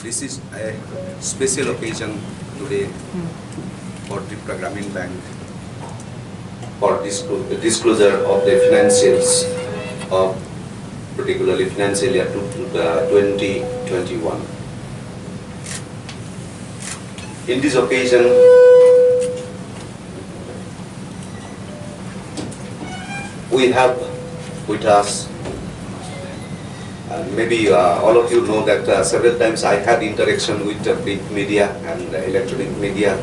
This is a special occasion today for Tripura Gramin Bank for disclosure of the financials of particularly financial year 2021. In this occasion, we have with us, maybe all of you know that several times I had interaction with print media and electronic media.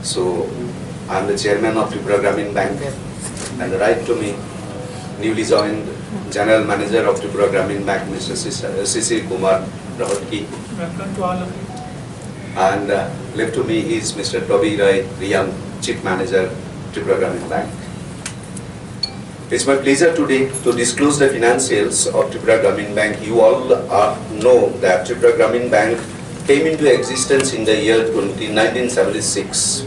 So I am the chairman of Tripura Gramin Bank, and right to me, newly joined General Manager of Tripura Gramin Bank, Mr. Sisir Kumar Rahatki. Welcome to all of you. And left to me is Mr. Toby Rai Riyan, Chief Manager, Tripura Gramin Bank. It's my pleasure today to disclose the financials of Tripura Gramin Bank. You all know that Tripura Gramin Bank came into existence in the year 1976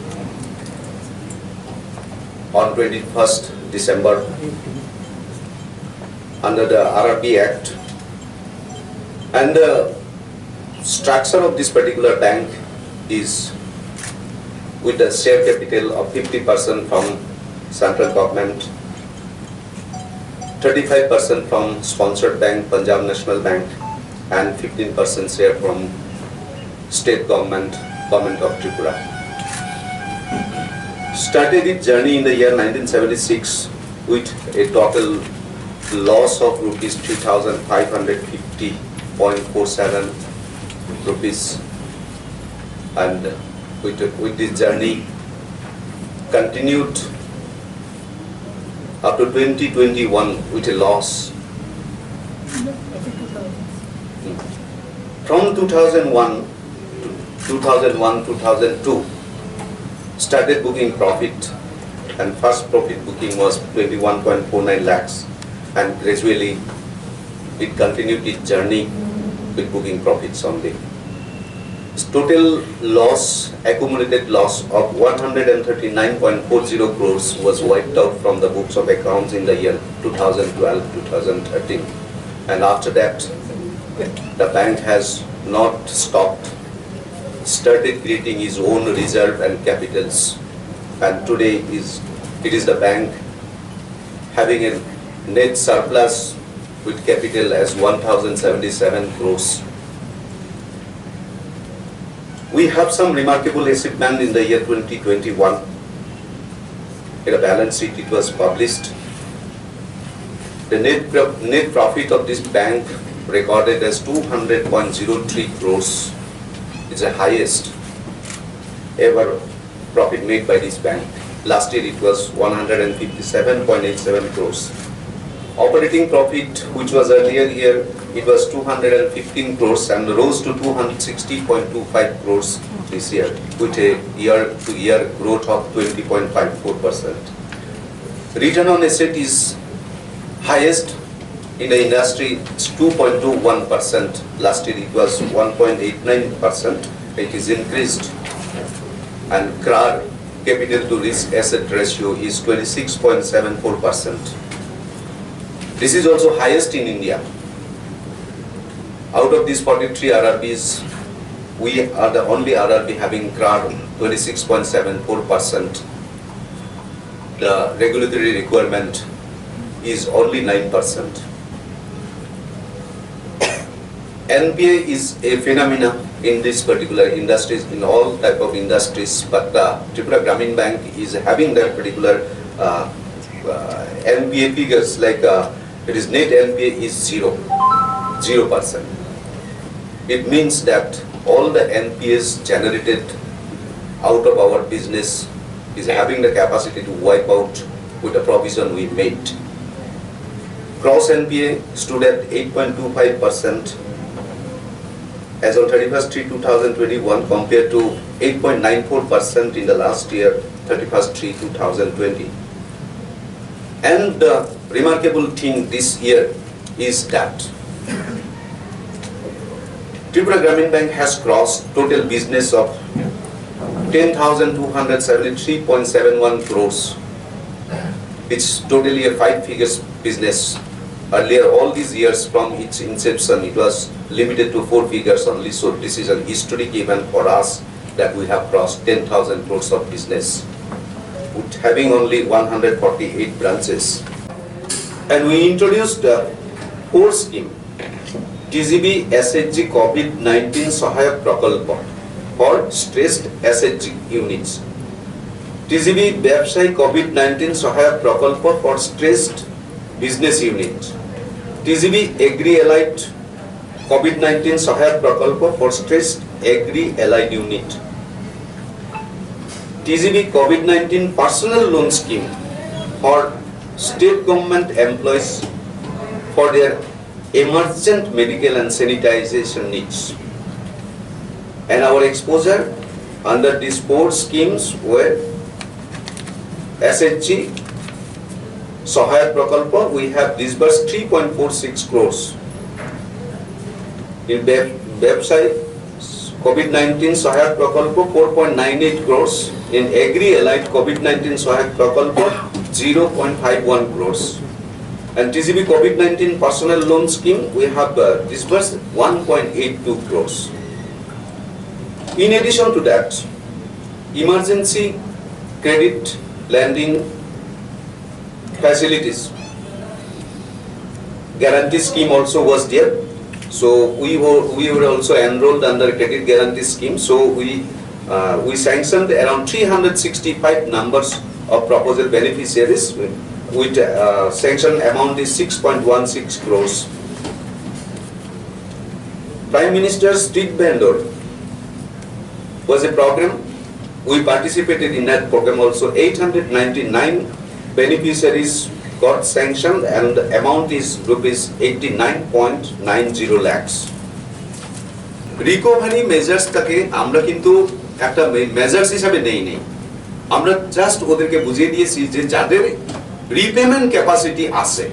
on 21st December under the RRB Act. And the structure of this particular bank is with a share capital of 50% from central government, 35% from sponsored bank, Punjab National Bank, and 15% share from state government of Tripura. Started its journey in the year 1976 with a total loss of rupees 3,550.47 rupees, and with this journey continued up to 2021 with a loss. From 2001 to 2002 started booking profit, and first profit booking was 21.49 lakhs, and gradually it continued its journey with booking profits only. Total loss, accumulated loss of 139.40 crores was wiped out from the books of accounts in the year 2012-2013, and after that the bank has not stopped, started creating its own reserve and capitals, and today it is the bank having a net surplus with capital as 1,077 crores. We have some remarkable achievement in the year 2021. In a balance sheet it was published. The net profit of this bank recorded as 200.03 crores. It's the highest ever profit made by this bank. Last year it was 157.87 crores. Operating profit, which was earlier year, it was 215 crores and rose to 260.25 crores this year, with a year-to-year growth of 20.54%. Return on asset is highest in the industry, it's 2.21%. Last year it was 1.89%. It is increased, and CRAR, capital to risk asset ratio, is 26.74%. This is also highest in India. Out of these 43 RRBs, we are the only RRB having CRAR 26.74%. The regulatory requirement is only 9%. NPA is a phenomena in this particular industries, in all type of industries, but Tripura Gramin Bank is having that particular NPA figures, like it is net NPA is 0%. It means that all the NPAs generated out of our business is having the capacity to wipe out with the provision we made. Gross NPA stood at 8.25% as on 31st/3/2021 compared to 8.94% in the last year, 31st/3/2020. And the remarkable thing this year is that Tripura Gramin Bank has crossed total business of 10,273.71 crores. It's totally a 5 figures business Earlier, all these years from its inception, it was limited to 4 figures only. So this is an historic event for us that we have crossed 10,000 crores of business, with having only 148 branches. And we introduced a core scheme, TGB SHG COVID-19 Sahayak Prakalpa for stressed SHG units. TGB Byabsayi COVID-19 Sahayak Prakalpa for stressed business unit. TGB Agri-Allied COVID-19 Sahayak Prakalpa for stressed Agri-Allied unit. TGB COVID-19 Personal Loan Scheme for state government employees for their emergent medical and sanitization needs. And our exposure under these 4 schemes were SHG Sahayak Prakalpa, we have disbursed 3.46 crores. In Byabsayi COVID-19 Sahayak Prakalpa 4.98 crores. In Agri-Allied COVID-19 Sahayak Prakalpa 0.51 crores. And TGB COVID-19 Personal Loan Scheme, we have disbursed 1.82 crores. In addition to that, emergency credit lending facilities guarantee scheme also was there. So we were also enrolled under credit guarantee scheme. So we sanctioned around 365 numbers of proposal beneficiaries with sanction amount is 6.16 crores. Prime Minister's Street Vendor was a program. We participated in that program also. 899 beneficiaries got sanctioned and the amount is rupees 89.90 lakhs. Recovery measures take আমরা কিন্তু একটা measures হিসাবে নেই আমরা just ওদেরকে বুঝিয়ে দিয়েছি যে যাদের রিপেমেন্ট ক্যাপাসিটি আছে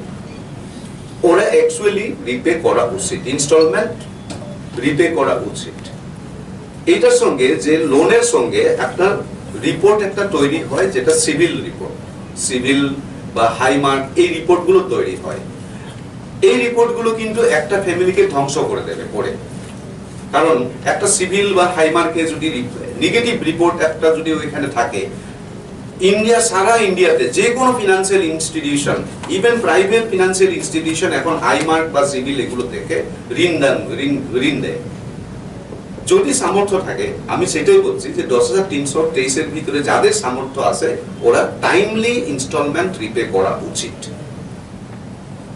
ওরা অ্যাকচুয়ালি রিপে করা উচিত, ইনস্টলমেন্ট রিপে করা উচিত। এইটার সঙ্গে যে লোনের সঙ্গে একটা রিপোর্ট একটা তৈরি হয় যেটা সিভিল রিপোর্ট, সিভিল বা হাইমার্ক এই রিপোর্টগুলো তৈরি হয়। এই রিপোর্টগুলো কিন্তু একটা ফ্যামিলিকে ধ্বংস করে দেবে পরে, কারণ একটা সিভিল বা হাইমার্কে যদি নেগেটিভ রিপোর্ট একটা যদি ওইখানে থাকে, ইন্ডিয়া সারা ইন্ডিয়াতে যে কোনো financial institution, even private financial institution এখন হাইমার্ক বা সিভিল এগুলো থেকে ঋণ দেয়। যদি সামর্থ্য থাকে, আমি সেটাই বলছি যে 10,323 এর ভিতরে যাদের সামর্থ্য আছে ওরা টাইমলি ইনস্টলমেন্ট রিপে করা উচিত।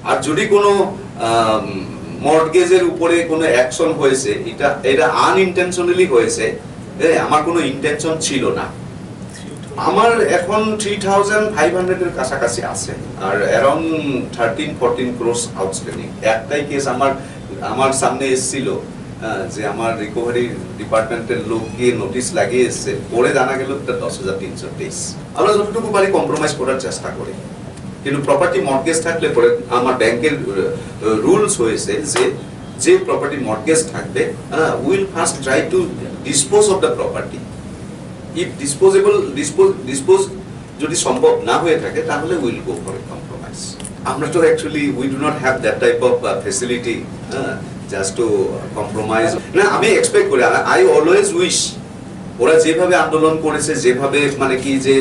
আর যদি কোনো মর্টগেজের উপরে কোনো অ্যাকশন হয়েছে, এটা আনইনটেনশনালি হয়েছে, আমার কোনো ইন্টেনশন ছিল না, আমার এখন 3,500 এর কাছাকাছি আছে আর অ্যারাউন্ড 13-14 ক্রোস আউটস্ট্যান্ডিং। একটাই কেস আমার সামনে এসেছিল যে আমার রিকভারি ডিপার্টমেন্টের লোক গিয়ে নোটিশ লাগিয়ে এসছে, পরে জানা গেল 10,323। আমরা যতটুকু পারি কম্প্রোমাইজ করার চেষ্টা করি, কিন্তু প্রপার্টি মর্টগেজ থাকলে পরে আমার ব্যাংকের রুলস হয়েছে যে প্রপার্টি মর্টগেজ থাকবে will first try to dispose of the property. If dispose যদি সম্ভব না হয়ে থাকে তাহলে উইল গো ফর কম্প্রোমাইজ। আমরা তো actually we do not have that type of facility just two compromise. না, আমি এক্সপেক্ট করি, আই অলওয়েজ উইশ ওরা যেভাবে আন্দোলন করেছে, যেভাবে মানে কি যে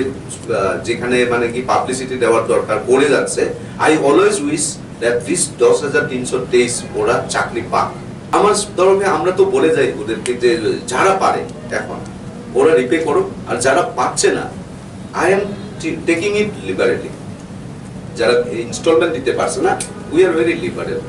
যেখানে মানে কি পাবলিসিটি দেওয়ার দরকার করে যাচ্ছে, I always wish that this 10,323 ওরা চাকরি পাক। আমার তরফে আমরা তো বলে যাই ওদেরকে যে যারা পারে এখন ওরা রিপে করো, আর যারা পাচ্ছে না আই এম টেকিং ইট লিবারেলি। যারা ইনস্টলমেন্ট দিতে পারছে না উই আর ভেরি লিবারেল।